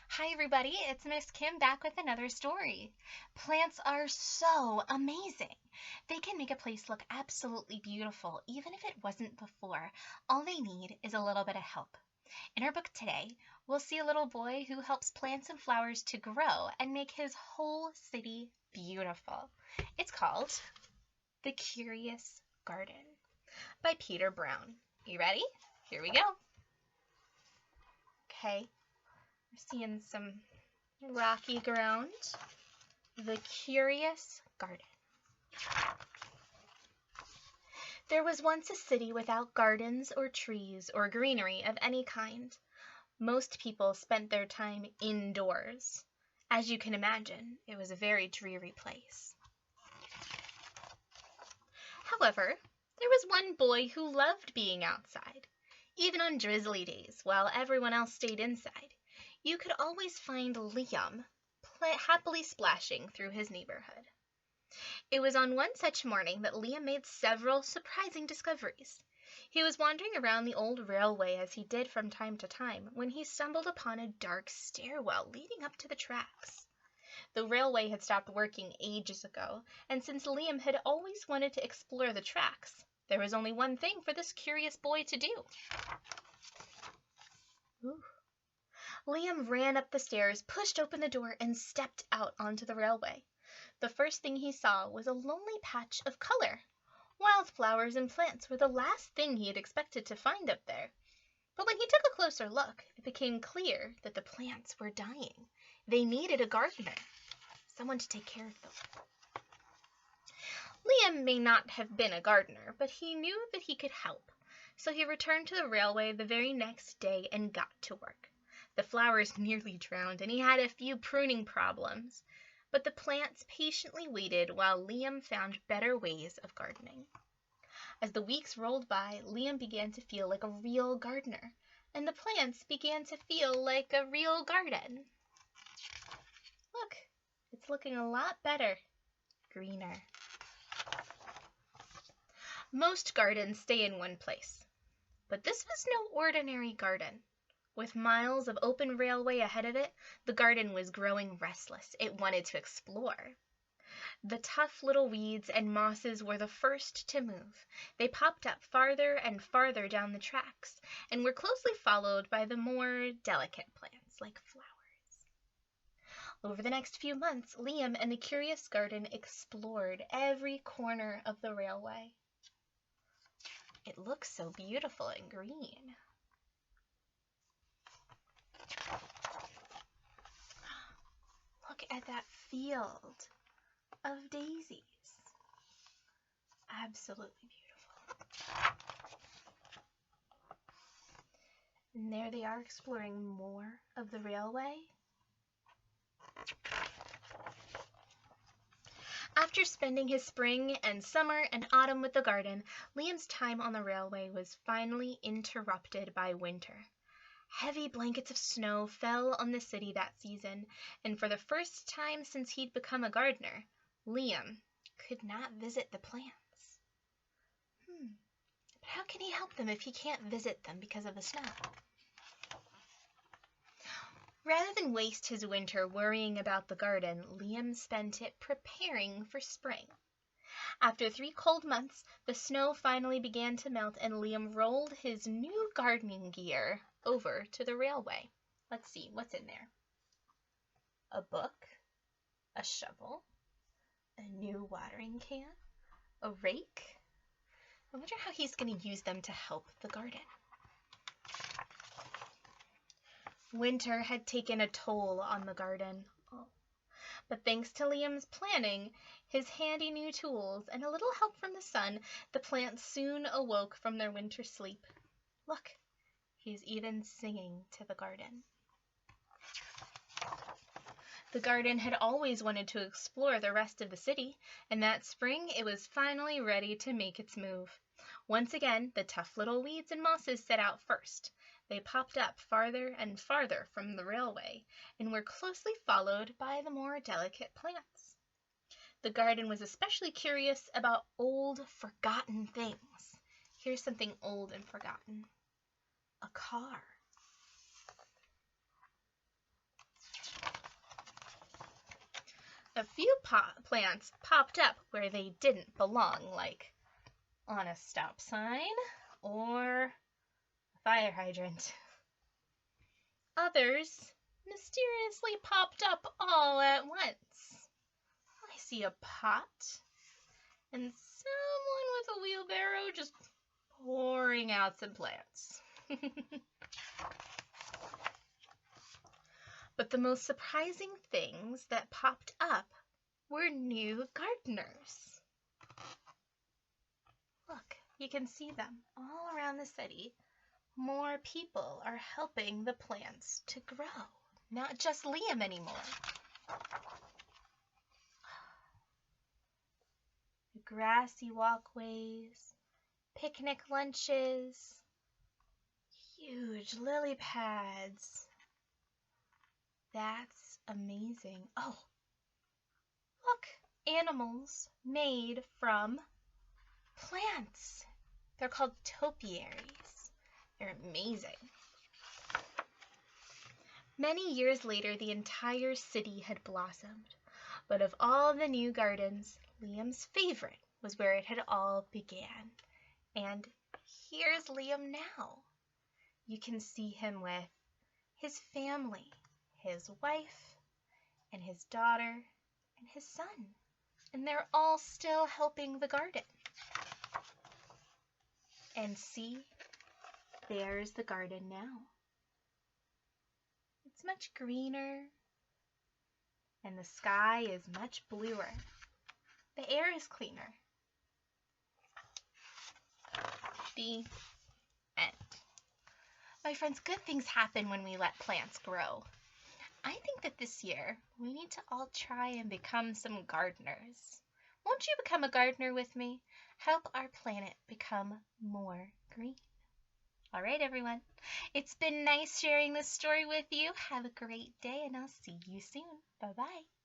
Hi everybody, it's Miss Kim back with another story. Plants are so amazing. They can make a place look absolutely beautiful even if it wasn't before. All they need is a little bit of help. In our book today, we'll see a little boy who helps plants and flowers to grow and make his whole city beautiful. It's called The Curious Garden by Peter Brown. You ready? Here we go. Okay, we're seeing some rocky ground. The Curious Garden. There was once a city without gardens or trees or greenery of any kind. Most people spent their time indoors. As you can imagine, it was a very dreary place. However, there was one boy who loved being outside. Even on drizzly days, while everyone else stayed inside, you could always find Liam happily splashing through his neighborhood. It was on one such morning that Liam made several surprising discoveries. He was wandering around the old railway as he did from time to time when he stumbled upon a dark stairwell leading up to the tracks. The railway had stopped working ages ago, and since Liam had always wanted to explore the tracks, there was only one thing for this curious boy to do. Ooh. Liam ran up the stairs, pushed open the door, and stepped out onto the railway. The first thing he saw was a lonely patch of color. Wildflowers and plants were the last thing he had expected to find up there. But when he took a closer look, it became clear that the plants were dying. They needed a gardener, someone to take care of them. Liam may not have been a gardener, but he knew that he could help. So he returned to the railway the very next day and got to work. The flowers nearly drowned, and he had a few pruning problems. But the plants patiently waited while Liam found better ways of gardening. As the weeks rolled by, Liam began to feel like a real gardener, and the plants began to feel like a real garden. Look, it's looking a lot better, greener. Most gardens stay in one place, but this was no ordinary garden. With miles of open railway ahead of it, the garden was growing restless. It wanted to explore. The tough little weeds and mosses were the first to move. They popped up farther and farther down the tracks and were closely followed by the more delicate plants like flowers. Over the next few months, Liam and the Curious Garden explored every corner of the railway. It looks so beautiful and green. Look at that field of daisies. Absolutely beautiful. And there they are exploring more of the railway. After spending his spring and summer and autumn with the garden, Liam's time on the railway was finally interrupted by winter. Heavy blankets of snow fell on the city that season, and for the first time since he'd become a gardener, Liam could not visit the plants. But how can he help them if he can't visit them because of the snow? Rather than waste his winter worrying about the garden, Liam spent it preparing for spring. After 3 cold months, the snow finally began to melt, and Liam rolled his new gardening gear over to the railway. Let's see, what's in there? A book, a shovel, a new watering can, a rake. I wonder how he's going to use them to help the garden. Winter had taken a toll on the garden. But thanks to Liam's planning, his handy new tools, and a little help from the sun, the plants soon awoke from their winter sleep. Look, he's even singing to the garden. The garden had always wanted to explore the rest of the city, and that spring it was finally ready to make its move. Once again, the tough little weeds and mosses set out first. They popped up farther and farther from the railway and were closely followed by the more delicate plants. The garden was especially curious about old, forgotten things. Here's something old and forgotten. A car. a few plants popped up where they didn't belong, like on a stop sign or a fire hydrant. Others mysteriously popped up all at once. I see a pot and someone with a wheelbarrow just pouring out some plants. But the most surprising things that popped up were new gardeners. Look, you can see them all around the city. More people are helping the plants to grow, not just Liam anymore. The grassy walkways, picnic lunches, huge lily pads. That's amazing. Oh, look, animals made from plants. They're called topiaries. They're amazing. Many years later, the entire city had blossomed. But of all the new gardens, Liam's favorite was where it had all began. And here's Liam now. You can see him with his family, his wife, and his daughter, and his son. And they're all still helping the garden. And see, there's the garden now. It's much greener, and the sky is much bluer. The air is cleaner. The end. My friends, good things happen when we let plants grow. I think that this year we need to all try and become some gardeners. Won't you become a gardener with me? Help our planet become more green. All right, everyone. It's been nice sharing this story with you. Have a great day, and I'll see you soon. Bye-bye.